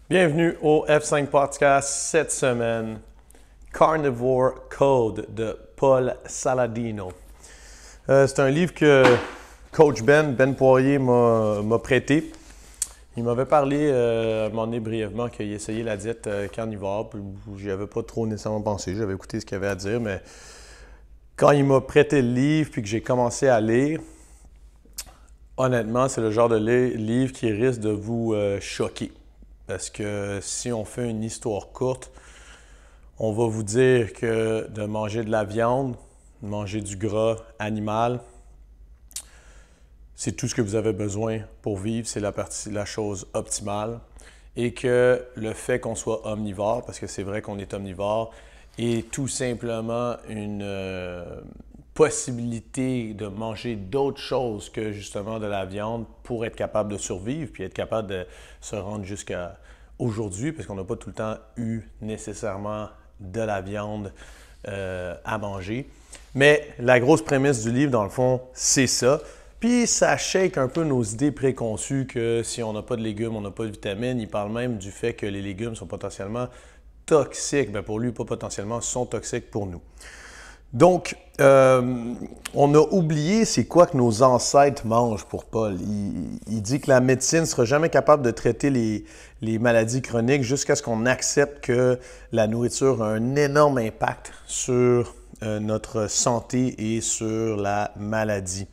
Bienvenue au F5 Podcast cette semaine. Carnivore Code de Paul Saladino. C'est un livre que Coach Ben Poirier m'a prêté. Il m'avait parlé à un moment donné brièvement qu'il essayait la diète carnivore. J'y avais pas trop nécessairement pensé. J'avais écouté ce qu'il avait à dire, mais quand il m'a prêté le livre puis que j'ai commencé à lire, honnêtement, c'est le genre de livre qui risque de vous choquer. Parce que si on fait une histoire courte, on va vous dire que de manger de la viande, de manger du gras animal, c'est tout ce que vous avez besoin pour vivre, c'est la chose optimale. Et que le fait qu'on soit omnivore, parce que c'est vrai qu'on est omnivore, est tout simplement une possibilité de manger d'autres choses que justement de la viande pour être capable de survivre puis être capable de se rendre jusqu'à aujourd'hui parce qu'on n'a pas tout le temps eu nécessairement de la viande à manger. Mais la grosse prémisse du livre, dans le fond, c'est ça. Puis ça shake un peu nos idées préconçues que si on n'a pas de légumes, on n'a pas de vitamines. Il parle même du fait que les légumes sont potentiellement toxiques. Bien, pour lui, pas potentiellement, sont toxiques pour nous. Donc, on a oublié c'est quoi que nos ancêtres mangent pour Paul. Il dit que la médecine ne sera jamais capable de traiter les maladies chroniques jusqu'à ce qu'on accepte que la nourriture a un énorme impact sur notre santé et sur la maladie.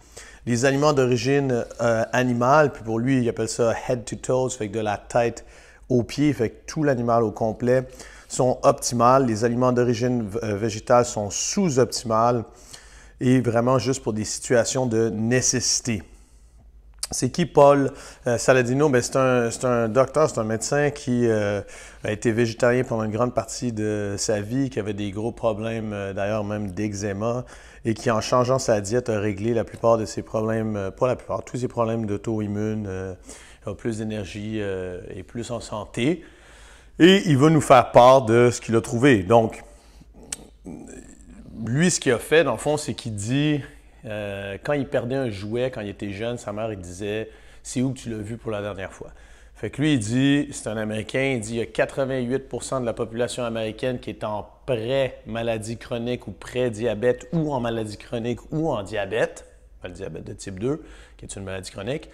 Les aliments d'origine animale, puis pour lui, il appelle ça head to toes, fait que de la tête aux pieds, fait que tout l'animal au complet sont optimales. Les aliments d'origine végétale sont sous-optimales et vraiment juste pour des situations de nécessité. C'est qui Paul Saladino? Bien, c'est un docteur, c'est un médecin qui a été végétarien pendant une grande partie de sa vie, qui avait des gros problèmes, d'ailleurs même d'eczéma, et qui en changeant sa diète a réglé la plupart de ses problèmes, pas la plupart, tous ses problèmes d'auto-immune, a plus d'énergie et plus en santé. Et il va nous faire part de ce qu'il a trouvé. Donc, lui, ce qu'il a fait, dans le fond, c'est qu'il dit, quand il perdait un jouet, quand il était jeune, sa mère, il disait « C'est où que tu l'as vu pour la dernière fois? » Fait que lui, il dit, c'est un Américain, il dit il y a 88% de la population américaine qui est en pré-maladie chronique ou pré-diabète ou en maladie chronique ou en diabète, le diabète de type 2, qui est une maladie chronique.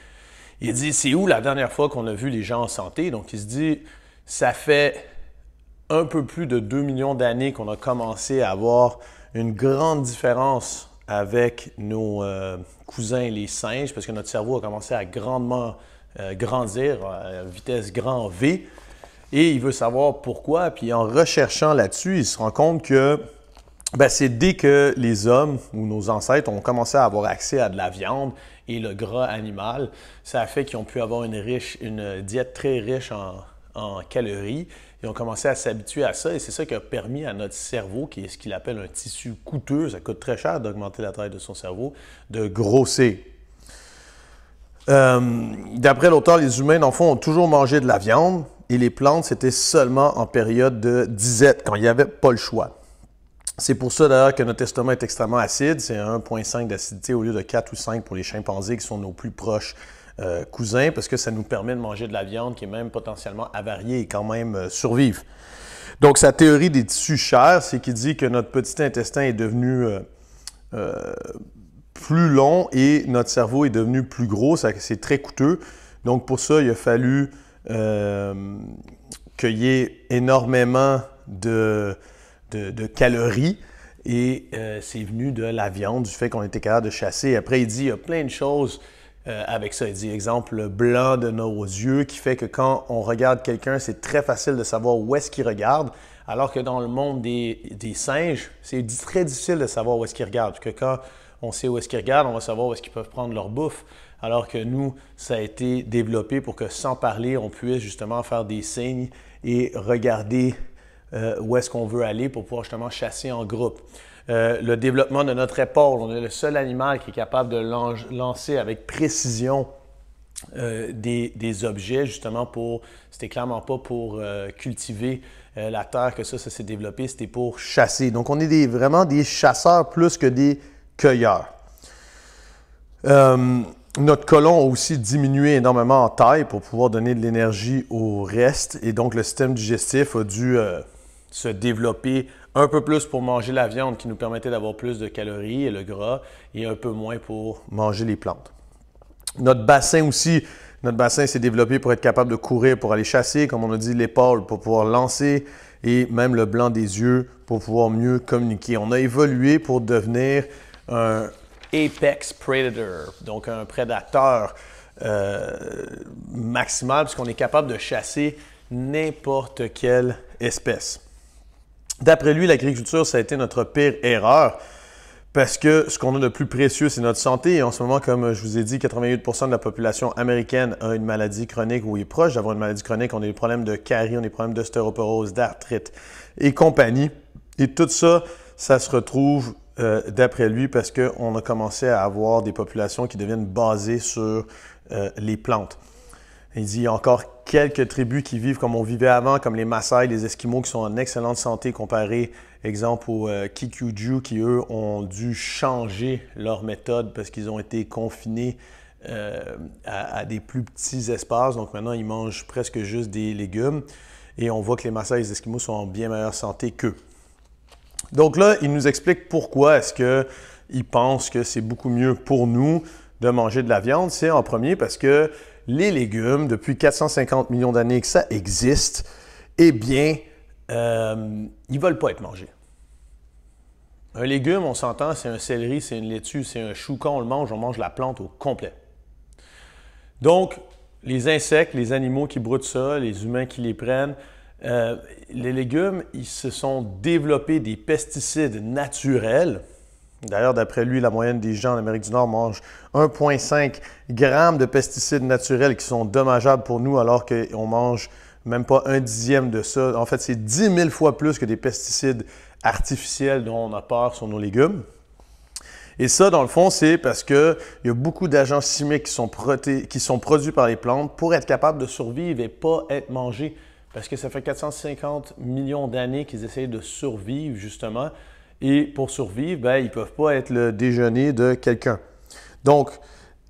Il dit, c'est où la dernière fois qu'on a vu les gens en santé? Donc, il se dit, ça fait un peu plus de 2 millions d'années qu'on a commencé à avoir une grande différence avec nos cousins les singes, parce que notre cerveau a commencé à grandement grandir à vitesse grand V. Et il veut savoir pourquoi. Puis en recherchant là-dessus, il se rend compte que c'est dès que les hommes ou nos ancêtres ont commencé à avoir accès à de la viande et le gras animal, ça a fait qu'ils ont pu avoir une diète très riche en calories. Ils ont commencé à s'habituer à ça et c'est ça qui a permis à notre cerveau, qui est ce qu'il appelle un tissu coûteux, ça coûte très cher d'augmenter la taille de son cerveau, de grossir. D'après l'auteur, les humains, dans le fond, ont toujours mangé de la viande et les plantes, c'était seulement en période de disette, quand il n'y avait pas le choix. C'est pour ça d'ailleurs que notre estomac est extrêmement acide, c'est 1,5 d'acidité au lieu de 4 ou 5 pour les chimpanzés qui sont nos plus proches cousins, parce que ça nous permet de manger de la viande qui est même potentiellement avariée et quand même survivre. Donc, sa théorie des tissus chers, c'est qu'il dit que notre petit intestin est devenu plus long et notre cerveau est devenu plus gros, c'est très coûteux. Donc, pour ça, il a fallu qu'il y ait énormément de calories et c'est venu de la viande, du fait qu'on était capable de chasser. Après, il dit il y a plein de choses avec ça. Il dit, exemple, le blanc de nos yeux qui fait que quand on regarde quelqu'un, c'est très facile de savoir où est-ce qu'il regarde, alors que dans le monde des singes, c'est très difficile de savoir où est-ce qu'ils regardent. Parce que quand on sait où est-ce qu'ils regardent, on va savoir où est-ce qu'ils peuvent prendre leur bouffe. Alors que nous, ça a été développé pour que sans parler, on puisse justement faire des signes et regarder où est-ce qu'on veut aller pour pouvoir justement chasser en groupe. Le développement de notre épaule, on est le seul animal qui est capable de lancer avec précision des objets justement pour, c'était clairement pas pour cultiver la terre que ça s'est développé, c'était pour chasser. Donc on est vraiment des chasseurs plus que des cueilleurs. Notre côlon a aussi diminué énormément en taille pour pouvoir donner de l'énergie au reste. Et donc, le système digestif a dû se développer un peu plus pour manger la viande qui nous permettait d'avoir plus de calories et le gras et un peu moins pour manger les plantes. Notre bassin aussi, notre bassin s'est développé pour être capable de courir, pour aller chasser, comme on a dit, l'épaule, pour pouvoir lancer et même le blanc des yeux pour pouvoir mieux communiquer. On a évolué pour devenir un apex predator, donc un prédateur maximal puisqu'on est capable de chasser n'importe quelle espèce. D'après lui, l'agriculture, ça a été notre pire erreur parce que ce qu'on a de plus précieux, c'est notre santé. Et en ce moment, comme je vous ai dit, 88% de la population américaine a une maladie chronique ou est proche d'avoir une maladie chronique. On a des problèmes de carie, on a des problèmes d'ostéoporose, d'arthrite et compagnie. Et tout ça, ça se retrouve d'après lui parce qu'on a commencé à avoir des populations qui deviennent basées sur les plantes. Il dit qu'il y a encore quelques tribus qui vivent comme on vivait avant, comme les Maasai, les Esquimaux qui sont en excellente santé comparé, exemple, aux Kikuju qui, eux, ont dû changer leur méthode parce qu'ils ont été confinés à des plus petits espaces. Donc maintenant, ils mangent presque juste des légumes. Et on voit que les Maasai et les Esquimaux sont en bien meilleure santé qu'eux. Donc là, il nous explique pourquoi est-ce qu'il pense que c'est beaucoup mieux pour nous de manger de la viande. C'est en premier parce que les légumes, depuis 450 millions d'années que ça existe, eh bien, ils ne veulent pas être mangés. Un légume, on s'entend, c'est un céleri, c'est une laitue, c'est un chou. Quand on le mange, on mange la plante au complet. Donc, les insectes, les animaux qui broutent ça, les humains qui les prennent, les légumes, ils se sont développés des pesticides naturels. D'ailleurs, d'après lui, la moyenne des gens en Amérique du Nord mangent 1,5 g de pesticides naturels qui sont dommageables pour nous alors qu'on mange même pas un dixième de ça. En fait, c'est 10 000 fois plus que des pesticides artificiels dont on a peur sur nos légumes. Et ça, dans le fond, c'est parce qu'il y a beaucoup d'agents chimiques qui sont produits par les plantes pour être capables de survivre et pas être mangés. Parce que ça fait 450 millions d'années qu'ils essayent de survivre, justement. Et pour survivre, ben, ils ne peuvent pas être le déjeuner de quelqu'un. Donc,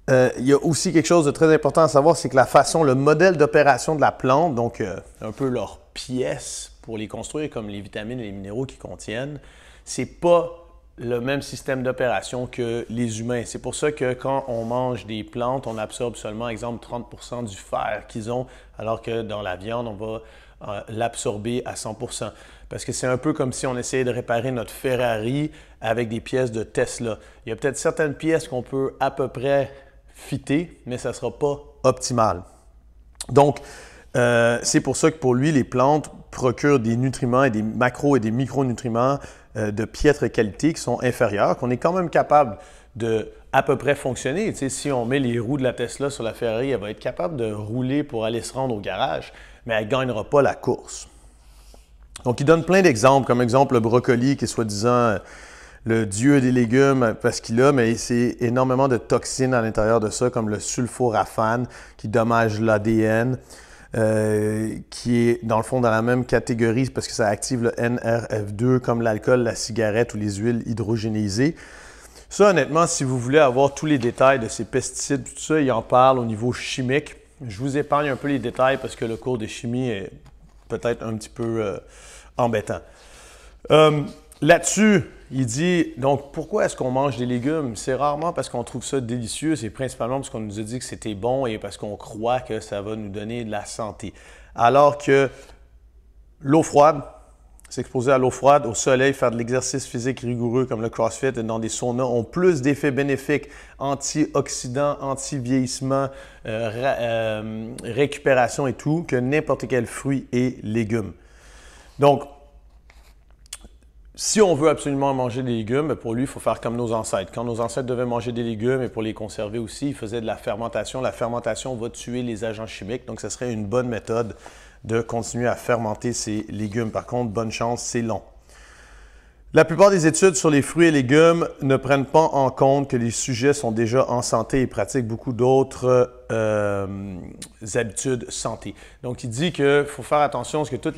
il y a aussi quelque chose de très important à savoir, c'est que la façon, le modèle d'opération de la plante, donc un peu leurs pièces pour les construire, comme les vitamines et les minéraux qu'ils contiennent, c'est pas le même système d'opération que les humains. C'est pour ça que quand on mange des plantes, on absorbe seulement, exemple, 30% du fer qu'ils ont, alors que dans la viande, on va l'absorber à 100%. Parce que c'est un peu comme si on essayait de réparer notre Ferrari avec des pièces de Tesla. Il y a peut-être certaines pièces qu'on peut à peu près fitter, mais ça ne sera pas optimal. Donc, c'est pour ça que pour lui, les plantes procurent des nutriments et des macro et des micronutriments de piètre qualité qui sont inférieurs, qu'on est quand même capable de à peu près fonctionner. Tu sais, si on met les roues de la Tesla sur la Ferrari, elle va être capable de rouler pour aller se rendre au garage, mais elle ne gagnera pas la course. Donc, il donne plein d'exemples, comme exemple le brocoli qui est soi-disant le dieu des légumes parce qu'il a, mais c'est énormément de toxines à l'intérieur de ça, comme le sulforaphane qui dommage l'ADN, qui est dans le fond dans la même catégorie parce que ça active le NRF2 comme l'alcool, la cigarette ou les huiles hydrogénisées. Ça, honnêtement, si vous voulez avoir tous les détails de ces pesticides, tout ça, il en parle au niveau chimique. Je vous épargne un peu les détails parce que le cours de chimie est peut-être un petit peu embêtant. Là-dessus, il dit, donc, pourquoi est-ce qu'on mange des légumes? C'est rarement parce qu'on trouve ça délicieux, c'est principalement parce qu'on nous a dit que c'était bon et parce qu'on croit que ça va nous donner de la santé. Alors que l'eau froide, s'exposer à l'eau froide, au soleil, faire de l'exercice physique rigoureux comme le CrossFit et dans des saunas ont plus d'effets bénéfiques antioxydants, anti-vieillissement, récupération et tout que n'importe quel fruit et légumes. Donc, si on veut absolument manger des légumes, pour lui, il faut faire comme nos ancêtres. Quand nos ancêtres devaient manger des légumes et pour les conserver aussi, ils faisaient de la fermentation. La fermentation va tuer les agents chimiques, donc ce serait une bonne méthode de continuer à fermenter ces légumes. Par contre, bonne chance, c'est long. La plupart des études sur les fruits et légumes ne prennent pas en compte que les sujets sont déjà en santé et pratiquent beaucoup d'autres habitudes santé. Donc, il dit qu'il faut faire attention parce que toutes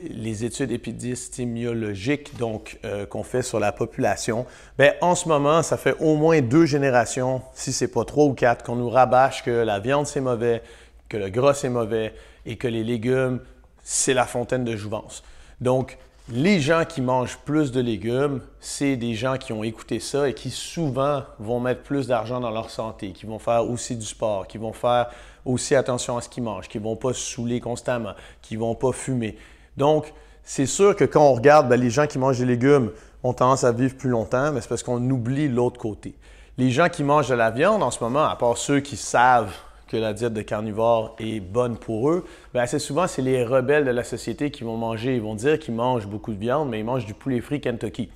les études épistémologiques donc qu'on fait sur la population, bien, en ce moment, ça fait au moins 2 générations, si ce n'est pas 3 ou 4, qu'on nous rabâche que la viande c'est mauvais, que le gras c'est mauvais et que les légumes c'est la fontaine de jouvence. Donc, les gens qui mangent plus de légumes, c'est des gens qui ont écouté ça et qui souvent vont mettre plus d'argent dans leur santé, qui vont faire aussi du sport, qui vont faire aussi attention à ce qu'ils mangent, qui ne vont pas se saouler constamment, qui ne vont pas fumer. Donc, c'est sûr que quand on regarde, bien, les gens qui mangent des légumes ont tendance à vivre plus longtemps, mais c'est parce qu'on oublie l'autre côté. Les gens qui mangent de la viande en ce moment, à part ceux qui savent que la diète de carnivore est bonne pour eux, bien, assez souvent, c'est les rebelles de la société qui vont manger. Ils vont dire qu'ils mangent beaucoup de viande, mais ils mangent du poulet frit Kentucky.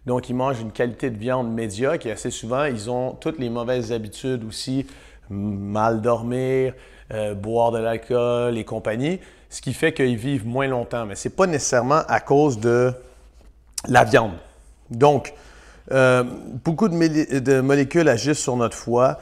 Donc, ils mangent une qualité de viande médiocre et assez souvent, ils ont toutes les mauvaises habitudes aussi, mal dormir, boire de l'alcool et compagnie, ce qui fait qu'ils vivent moins longtemps. Mais ce n'est pas nécessairement à cause de la viande. Donc, beaucoup de molécules agissent sur notre foie,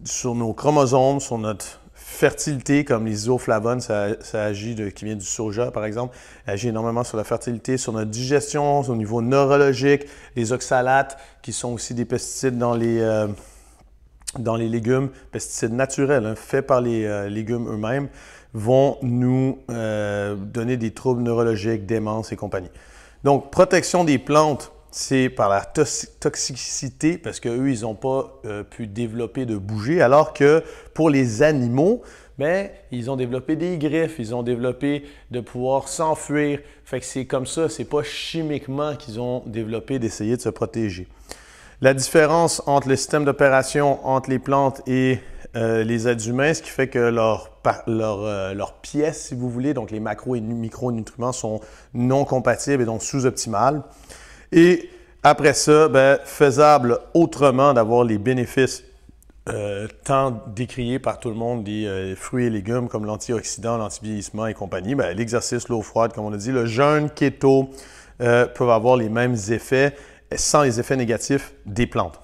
sur nos chromosomes, sur notre fertilité, comme les isoflavones, ça agit qui vient du soja, par exemple, agit énormément sur la fertilité, sur notre digestion, au niveau neurologique, les oxalates, qui sont aussi des pesticides dans les légumes, pesticides naturels, hein, faits par les légumes eux-mêmes, vont nous donner des troubles neurologiques, démence et compagnie. Donc, protection des plantes, c'est par la toxicité, parce qu'eux, ils n'ont pas pu développer de bouger, alors que pour les animaux, bien, ils ont développé des griffes, ils ont développé de pouvoir s'enfuir. Fait que c'est comme ça, c'est pas chimiquement qu'ils ont développé d'essayer de se protéger. La différence entre le système d'opération entre les plantes et les êtres humains, ce qui fait que leurs pièces, si vous voulez, donc les macro et micronutriments sont non compatibles et donc sous-optimales. Et après ça, bien, faisable autrement d'avoir les bénéfices tant décriés par tout le monde des fruits et légumes comme l'antioxydant, l'antivieillissement et compagnie. Bien, l'exercice, l'eau froide, comme on a dit, le jeûne, keto peuvent avoir les mêmes effets sans les effets négatifs des plantes.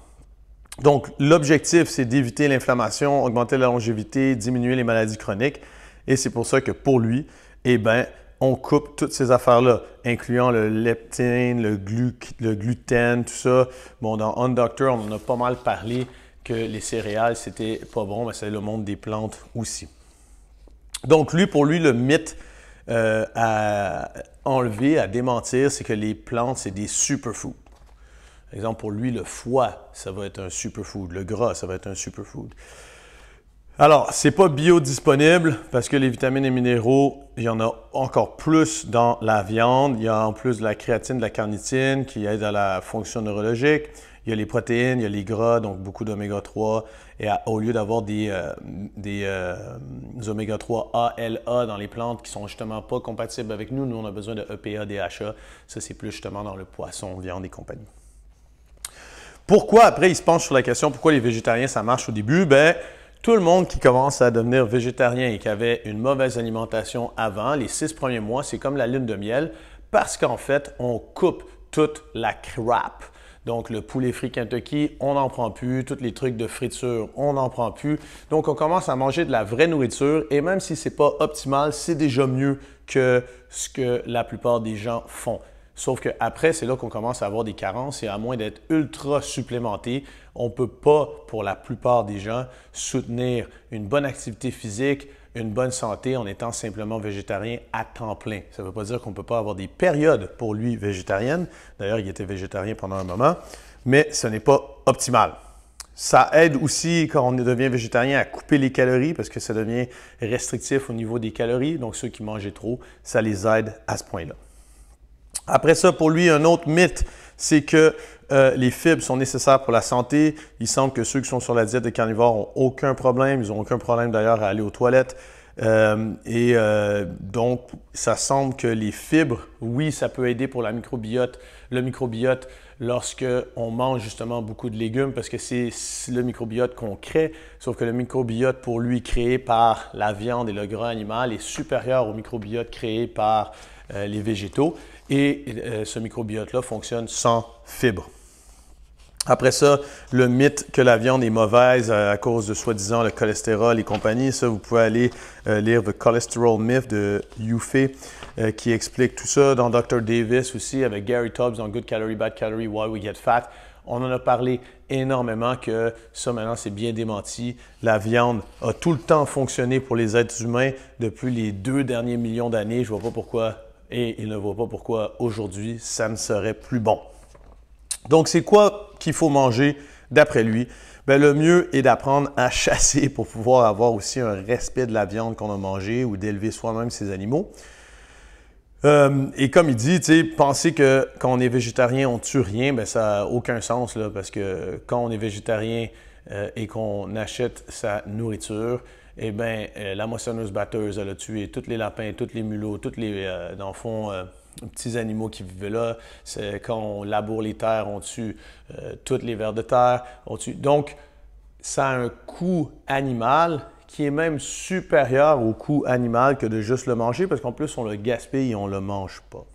Donc, l'objectif, c'est d'éviter l'inflammation, augmenter la longévité, diminuer les maladies chroniques. Et c'est pour ça que pour lui, eh bien, on coupe toutes ces affaires-là, incluant le leptine, le gluten, tout ça. Bon, dans On Doctor, on en a pas mal parlé que les céréales, c'était pas bon, mais c'est le monde des plantes aussi. Donc, pour lui, le mythe à enlever, à démentir, c'est que les plantes, c'est des superfoods. Par exemple, pour lui, le foie, ça va être un superfood. Le gras, ça va être un superfood. Alors, ce n'est pas biodisponible parce que les vitamines et minéraux, il y en a encore plus dans la viande. Il y a en plus de la créatine, de la carnitine qui aide à la fonction neurologique. Il y a les protéines, il y a les gras, donc beaucoup d'oméga 3. Et au lieu d'avoir des oméga 3 ALA dans les plantes qui sont justement pas compatibles avec nous, nous on a besoin de EPA, DHA. Ça, c'est plus justement dans le poisson, viande et compagnie. Pourquoi, après, il se penche sur la question pourquoi les végétariens, ça marche au début? Bien, tout le monde qui commence à devenir végétarien et qui avait une mauvaise alimentation avant, les 6 premiers mois, c'est comme la lune de miel parce qu'en fait, on coupe toute la crap. Donc, le poulet frit Kentucky, on n'en prend plus. Tous les trucs de friture, on n'en prend plus. Donc, on commence à manger de la vraie nourriture et même si ce n'est pas optimal, c'est déjà mieux que ce que la plupart des gens font. Sauf qu'après, c'est là qu'on commence à avoir des carences et à moins d'être ultra supplémenté, on ne peut pas, pour la plupart des gens, soutenir une bonne activité physique, une bonne santé en étant simplement végétarien à temps plein. Ça ne veut pas dire qu'on ne peut pas avoir des périodes pour lui végétariennes. D'ailleurs, il était végétarien pendant un moment, mais ce n'est pas optimal. Ça aide aussi, quand on devient végétarien, à couper les calories parce que ça devient restrictif au niveau des calories. Donc, ceux qui mangeaient trop, ça les aide à ce point-là. Après ça, pour lui, un autre mythe, c'est que les fibres sont nécessaires pour la santé. Il semble que ceux qui sont sur la diète de carnivore n'ont aucun problème. Ils n'ont aucun problème d'ailleurs à aller aux toilettes. Donc, ça semble que les fibres, oui, ça peut aider pour le microbiote lorsque on mange justement beaucoup de légumes parce que c'est le microbiote qu'on crée. Sauf que le microbiote, pour lui, créé par la viande et le gras animal est supérieur au microbiote créé par les végétaux. Et ce microbiote-là fonctionne sans fibres. Après ça, le mythe que la viande est mauvaise à cause de soi-disant le cholestérol et compagnie, ça, vous pouvez aller lire The Cholesterol Myth de Yufei qui explique tout ça. Dans Dr. Davis aussi, avec Gary Tubbs dans Good Calorie, Bad Calorie, Why We Get Fat. On en a parlé énormément que ça, maintenant, c'est bien démenti. La viande a tout le temps fonctionné pour les êtres humains depuis les 2 derniers millions d'années. Je ne vois pas pourquoi, et il ne voit pas pourquoi aujourd'hui, ça ne serait plus bon. Donc, c'est quoi qu'il faut manger d'après lui? Bien, le mieux est d'apprendre à chasser pour pouvoir avoir aussi un respect de la viande qu'on a mangée ou d'élever soi-même ses animaux. Et comme il dit, penser que quand on est végétarien, on ne tue rien, bien, ça n'a aucun sens là, parce que quand on est végétarien et qu'on achète sa nourriture, eh bien, la moissonneuse-batteuse, elle a tué tous les lapins, tous les mulots, tous les, dans le fond, petits animaux qui vivaient là. Quand on laboure les terres, on tue tous les vers de terre. Donc, ça a un coût animal qui est même supérieur au coût animal que de juste le manger, parce qu'en plus, on le gaspille et on ne le mange pas.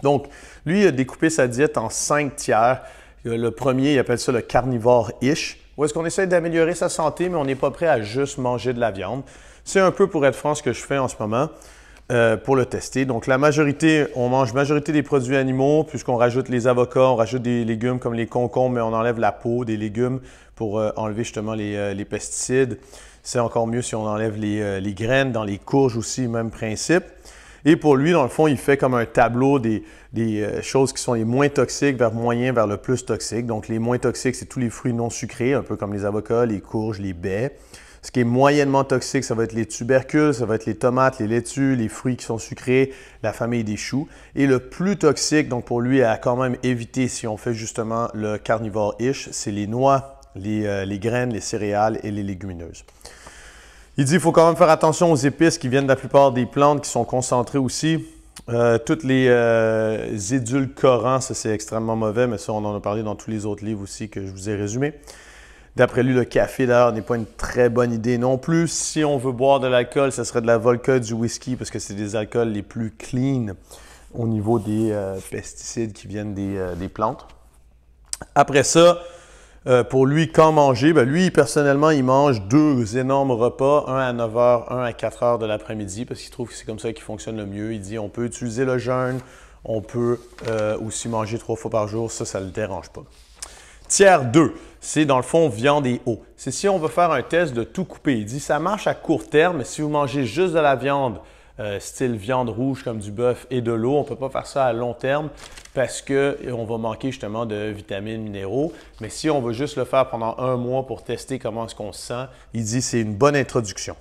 Donc, lui, il a découpé sa diète en 5 tiers. Le premier, il appelle ça le carnivore-ish, où est-ce qu'on essaie d'améliorer sa santé, mais on n'est pas prêt à juste manger de la viande. C'est un peu, pour être franc, ce que je fais en ce moment pour le tester. Donc, on mange majorité des produits animaux, puisqu'on rajoute les avocats, on rajoute des légumes comme les concombres, mais on enlève la peau des légumes pour enlever justement les pesticides. C'est encore mieux si on enlève les graines, dans les courges aussi, même principe. Et pour lui, dans le fond, il fait comme un tableau des choses qui sont les moins toxiques vers moyen, vers le plus toxique. Donc, les moins toxiques, c'est tous les fruits non sucrés, un peu comme les avocats, les courges, les baies. Ce qui est moyennement toxique, ça va être les tubercules, ça va être les tomates, les laitues, les fruits qui sont sucrés, la famille des choux. Et le plus toxique, donc pour lui, à quand même éviter si on fait justement le carnivore-ish, c'est les noix, les graines, les céréales et les légumineuses. Il dit qu'il faut quand même faire attention aux épices qui viennent de la plupart des plantes qui sont concentrées aussi. Toutes les édulcorants, ça c'est extrêmement mauvais, mais ça on en a parlé dans tous les autres livres aussi que je vous ai résumés. D'après lui, le café d'ailleurs n'est pas une très bonne idée non plus. Si on veut boire de l'alcool, ce serait de la vodka, du whisky, parce que c'est des alcools les plus clean au niveau des pesticides qui viennent des plantes. Après ça, pour lui, quand manger? Bien, lui, personnellement, il mange 2 énormes repas, un à 9 h, un à 4 h de l'après-midi, parce qu'il trouve que c'est comme ça qu'il fonctionne le mieux. Il dit on peut utiliser le jeûne, on peut aussi manger 3 fois par jour, ça ne le dérange pas. Tiers 2, c'est dans le fond viande et eau. C'est si on veut faire un test de tout couper. Il dit ça marche à court terme, mais si vous mangez juste de la viande, style viande rouge comme du bœuf et de l'eau, on ne peut pas faire ça à long terme parce qu'on va manquer justement de vitamines, minéraux. Mais si on veut juste le faire pendant 1 mois pour tester comment est-ce qu'on se sent, il dit c'est une bonne introduction.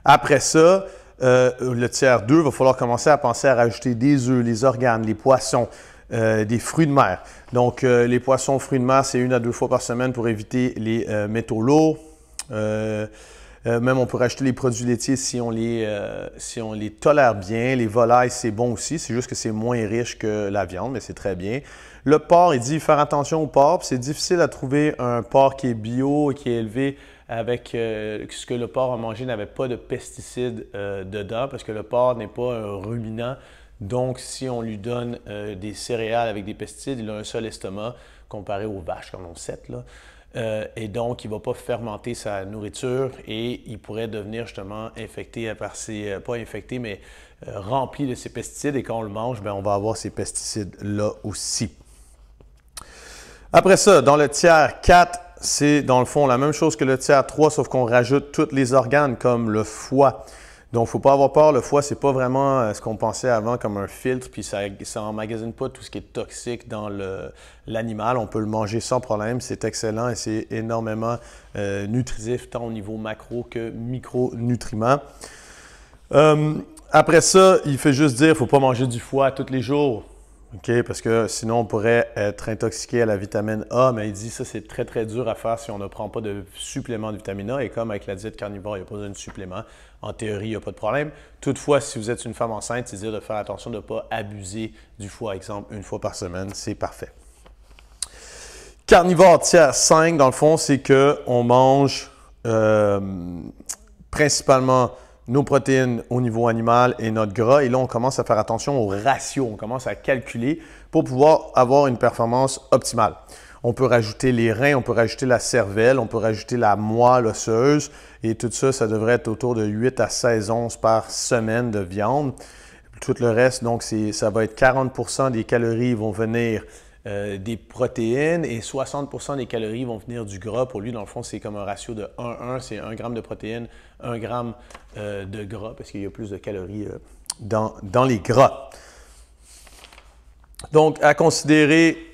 Après ça, le tiers 2, il va falloir commencer à penser à rajouter des œufs, les organes, les poissons, des fruits de mer. Donc, les poissons, fruits de mer, c'est 1 à 2 fois par semaine pour éviter les métaux lourds. Même on peut rajouter les produits laitiers si on les tolère bien. Les volailles, c'est bon aussi. C'est juste que c'est moins riche que la viande, mais c'est très bien. Le porc, il dit faire attention au porc. C'est difficile à trouver un porc qui est bio et qui est élevé avec ce que le porc a mangé n'avait pas de pesticides dedans parce que le porc n'est pas un ruminant. Donc, si on lui donne des céréales avec des pesticides, il a un seul estomac comparé aux vaches comme on sait là. Et donc, il ne va pas fermenter sa nourriture et il pourrait devenir justement infecté par ces, pas infecté, mais rempli de ces pesticides. Et quand on le mange, bien, on va avoir ces pesticides-là aussi. Après ça, dans le tiers 4, c'est dans le fond la même chose que le tiers 3, sauf qu'on rajoute tous les organes comme le foie. Donc, il ne faut pas avoir peur. Le foie, ce n'est pas vraiment ce qu'on pensait avant comme un filtre, puis ça n'emmagasine pas tout ce qui est toxique dans l'animal. On peut le manger sans problème. C'est excellent et c'est énormément nutritif, tant au niveau macro que micronutriments. Après ça, il fait juste dire qu'il ne faut pas manger du foie tous les jours. OK, parce que sinon, on pourrait être intoxiqué à la vitamine A, mais il dit ça, c'est très, très dur à faire si on ne prend pas de supplément de vitamine A. Et comme avec la diète carnivore, il n'y a pas besoin de supplément. En théorie, il n'y a pas de problème. Toutefois, si vous êtes une femme enceinte, c'est dire de faire attention de ne pas abuser du foie, exemple, 1 fois par semaine, c'est parfait. Carnivore tiers 5, dans le fond, c'est qu'on mange principalement nos protéines au niveau animal et notre gras. Et là, on commence à faire attention au ratio. On commence à calculer pour pouvoir avoir une performance optimale. On peut rajouter les reins, on peut rajouter la cervelle, on peut rajouter la moelle osseuse. Et tout ça, ça devrait être autour de 8 à 16 onces par semaine de viande. Tout le reste, donc, ça va être 40% des calories vont venir des protéines et 60% des calories vont venir du gras. Pour lui, dans le fond, c'est comme un ratio de 1-1. C'est 1 gramme de protéines, 1 gramme de gras parce qu'il y a plus de calories dans les gras. Donc, à considérer,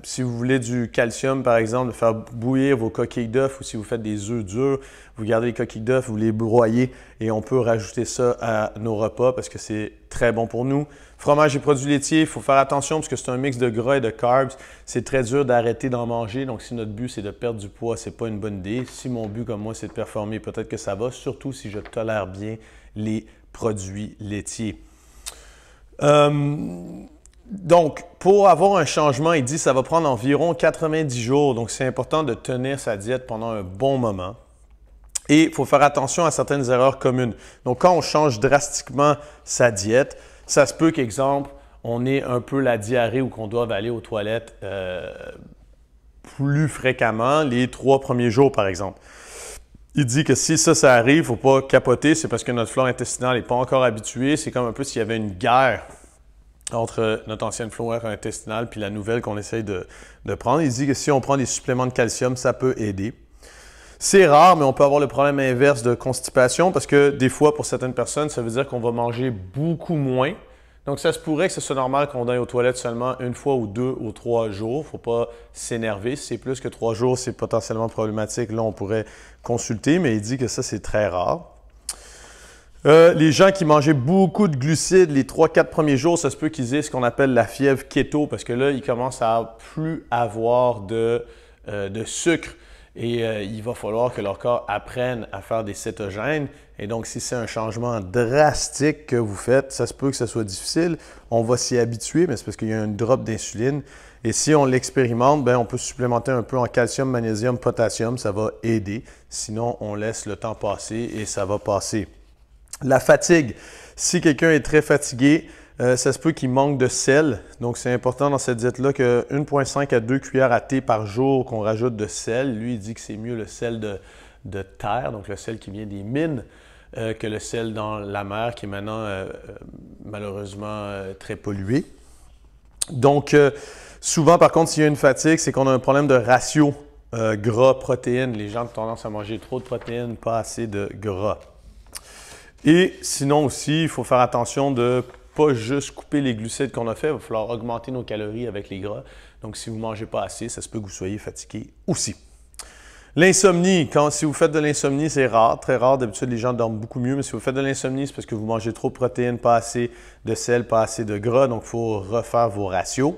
si vous voulez du calcium, par exemple, de faire bouillir vos coquilles d'œufs ou si vous faites des œufs durs, vous gardez les coquilles d'œufs, vous les broyez et on peut rajouter ça à nos repas parce que c'est très bon pour nous. Fromage et produits laitiers, il faut faire attention parce que c'est un mix de gras et de carbs. C'est très dur d'arrêter d'en manger. Donc, si notre but, c'est de perdre du poids, ce n'est pas une bonne idée. Si mon but, comme moi, c'est de performer, peut-être que ça va, surtout si je tolère bien les produits laitiers. Donc, pour avoir un changement, il dit que ça va prendre environ 90 jours. Donc, c'est important de tenir sa diète pendant un bon moment. Et il faut faire attention à certaines erreurs communes. Donc, quand on change drastiquement sa diète, ça se peut qu'exemple, on ait un peu la diarrhée ou qu'on doive aller aux toilettes plus fréquemment les 3 premiers jours, par exemple. Il dit que si ça arrive, il ne faut pas capoter. C'est parce que notre flore intestinale n'est pas encore habituée. C'est comme un peu s'il y avait une guerre entre notre ancienne flore intestinale puis la nouvelle qu'on essaye de prendre. Il dit que si on prend des suppléments de calcium, ça peut aider. C'est rare, mais on peut avoir le problème inverse de constipation parce que des fois, pour certaines personnes, ça veut dire qu'on va manger beaucoup moins. Donc, ça se pourrait que ce soit normal qu'on aille aux toilettes seulement 1 fois ou 2 ou 3 jours. Il ne faut pas s'énerver. Si c'est plus que 3 jours, c'est potentiellement problématique. Là, on pourrait consulter, mais il dit que ça, c'est très rare. Les gens qui mangeaient beaucoup de glucides les 3-4 premiers jours, ça se peut qu'ils aient ce qu'on appelle la fièvre keto parce que là, ils commencent à plus avoir de sucre. Et il va falloir que leur corps apprenne à faire des cétogènes. Et donc, si c'est un changement drastique que vous faites, ça se peut que ce soit difficile. On va s'y habituer, mais c'est parce qu'il y a une drop d'insuline. Et si on l'expérimente, on peut supplémenter un peu en calcium, magnésium, potassium. Ça va aider. Sinon, on laisse le temps passer et ça va passer. La fatigue. Si quelqu'un est très fatigué, ça se peut qu'il manque de sel. Donc, c'est important dans cette diète-là que 1,5 à 2 cuillères à thé par jour qu'on rajoute de sel. Lui, il dit que c'est mieux le sel de terre, donc le sel qui vient des mines, que le sel dans la mer qui est maintenant malheureusement très pollué. Donc, souvent, par contre, s'il y a une fatigue, c'est qu'on a un problème de ratio gras-protéines. Les gens ont tendance à manger trop de protéines, pas assez de gras. Et sinon aussi, il faut faire attention de pas juste couper les glucides qu'on a fait, il va falloir augmenter nos calories avec les gras. Donc, si vous ne mangez pas assez, ça se peut que vous soyez fatigué aussi. L'insomnie, si vous faites de l'insomnie, c'est rare, très rare. D'habitude, les gens dorment beaucoup mieux, mais si vous faites de l'insomnie, c'est parce que vous mangez trop de protéines, pas assez de sel, pas assez de gras. Donc, il faut refaire vos ratios.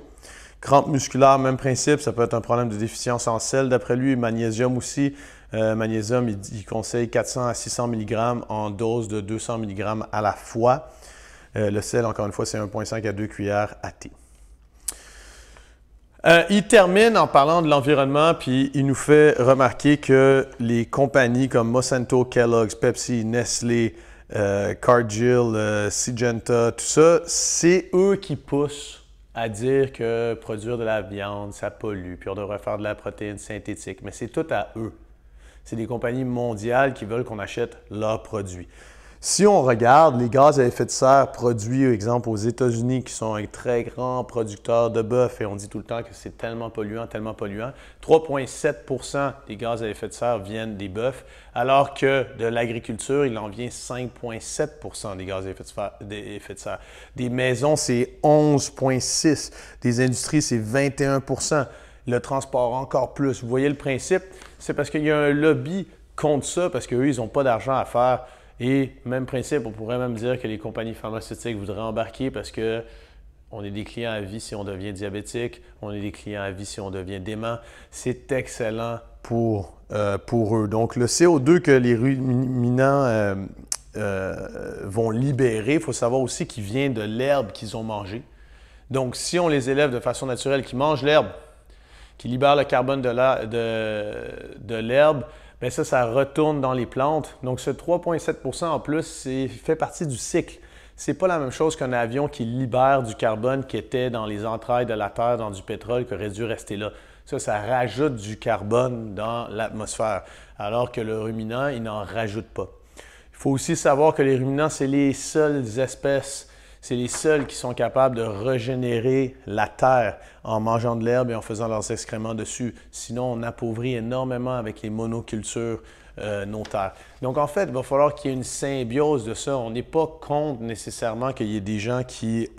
Crampes musculaires, même principe, ça peut être un problème de déficience en sel. D'après lui, magnésium aussi. Magnésium, il conseille 400 à 600 mg en dose de 200 mg à la fois. Le sel, encore une fois, c'est 1,5 à 2 cuillères à thé. Il termine en parlant de l'environnement, puis il nous fait remarquer que les compagnies comme Monsanto, Kellogg's, Pepsi, Nestlé, Cargill, Syngenta, tout ça, c'est eux qui poussent à dire que produire de la viande, ça pollue, puis on devrait faire de la protéine synthétique. Mais c'est tout à eux. C'est des compagnies mondiales qui veulent qu'on achète leurs produits. Si on regarde les gaz à effet de serre produits, par exemple, aux États-Unis, qui sont un très grand producteur de bœuf, et on dit tout le temps que c'est tellement polluant, 3,7% des gaz à effet de serre viennent des bœufs, alors que de l'agriculture, il en vient 5,7% des gaz à effet de serre. Des maisons, c'est 11,6%. Des industries, c'est 21%. Le transport, encore plus. Vous voyez le principe? C'est parce qu'il y a un lobby contre ça, parce qu'eux, ils n'ont pas d'argent à faire. Et même principe, on pourrait même dire que les compagnies pharmaceutiques voudraient embarquer parce qu'on est des clients à vie si on devient diabétique, on est des clients à vie si on devient dément. C'est excellent pour eux. Donc, le CO2 que les ruminants vont libérer, il faut savoir aussi qu'il vient de l'herbe qu'ils ont mangée. Donc, si on les élève de façon naturelle, qu'ils mangent l'herbe, qui libère le carbone de l'herbe, bien ça retourne dans les plantes. Donc, ce 3,7% en plus, fait partie du cycle. Ce n'est pas la même chose qu'un avion qui libère du carbone qui était dans les entrailles de la Terre, dans du pétrole, qui aurait dû rester là. Ça rajoute du carbone dans l'atmosphère, alors que le ruminant, il n'en rajoute pas. Il faut aussi savoir que les ruminants, c'est les seules espèces, c'est les seuls qui sont capables de régénérer la terre en mangeant de l'herbe et en faisant leurs excréments dessus. Sinon, on appauvrit énormément avec les monocultures nos terres. Donc, en fait, il va falloir qu'il y ait une symbiose de ça. On n'est pas contre nécessairement qu'il y ait des gens qui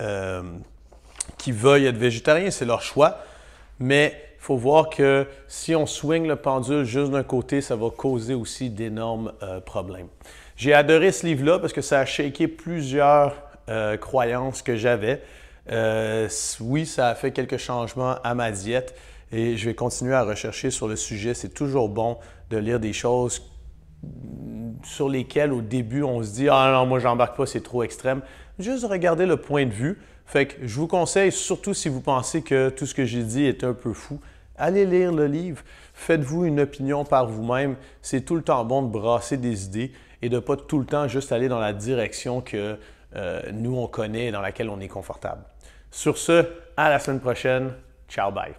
veuillent être végétariens, c'est leur choix. Mais il faut voir que si on swing le pendule juste d'un côté, ça va causer aussi d'énormes problèmes. J'ai adoré ce livre-là parce que ça a shaké plusieurs croyances que j'avais. Oui, ça a fait quelques changements à ma diète et je vais continuer à rechercher sur le sujet. C'est toujours bon de lire des choses sur lesquelles au début on se dit « Ah non, moi j'embarque pas, c'est trop extrême ». Juste regarder le point de vue. Fait que je vous conseille, surtout si vous pensez que tout ce que j'ai dit est un peu fou, allez lire le livre, faites-vous une opinion par vous-même. C'est tout le temps bon de brasser des idées et de ne pas tout le temps juste aller dans la direction que nous on connaît et dans laquelle on est confortable. Sur ce, à la semaine prochaine. Ciao, bye!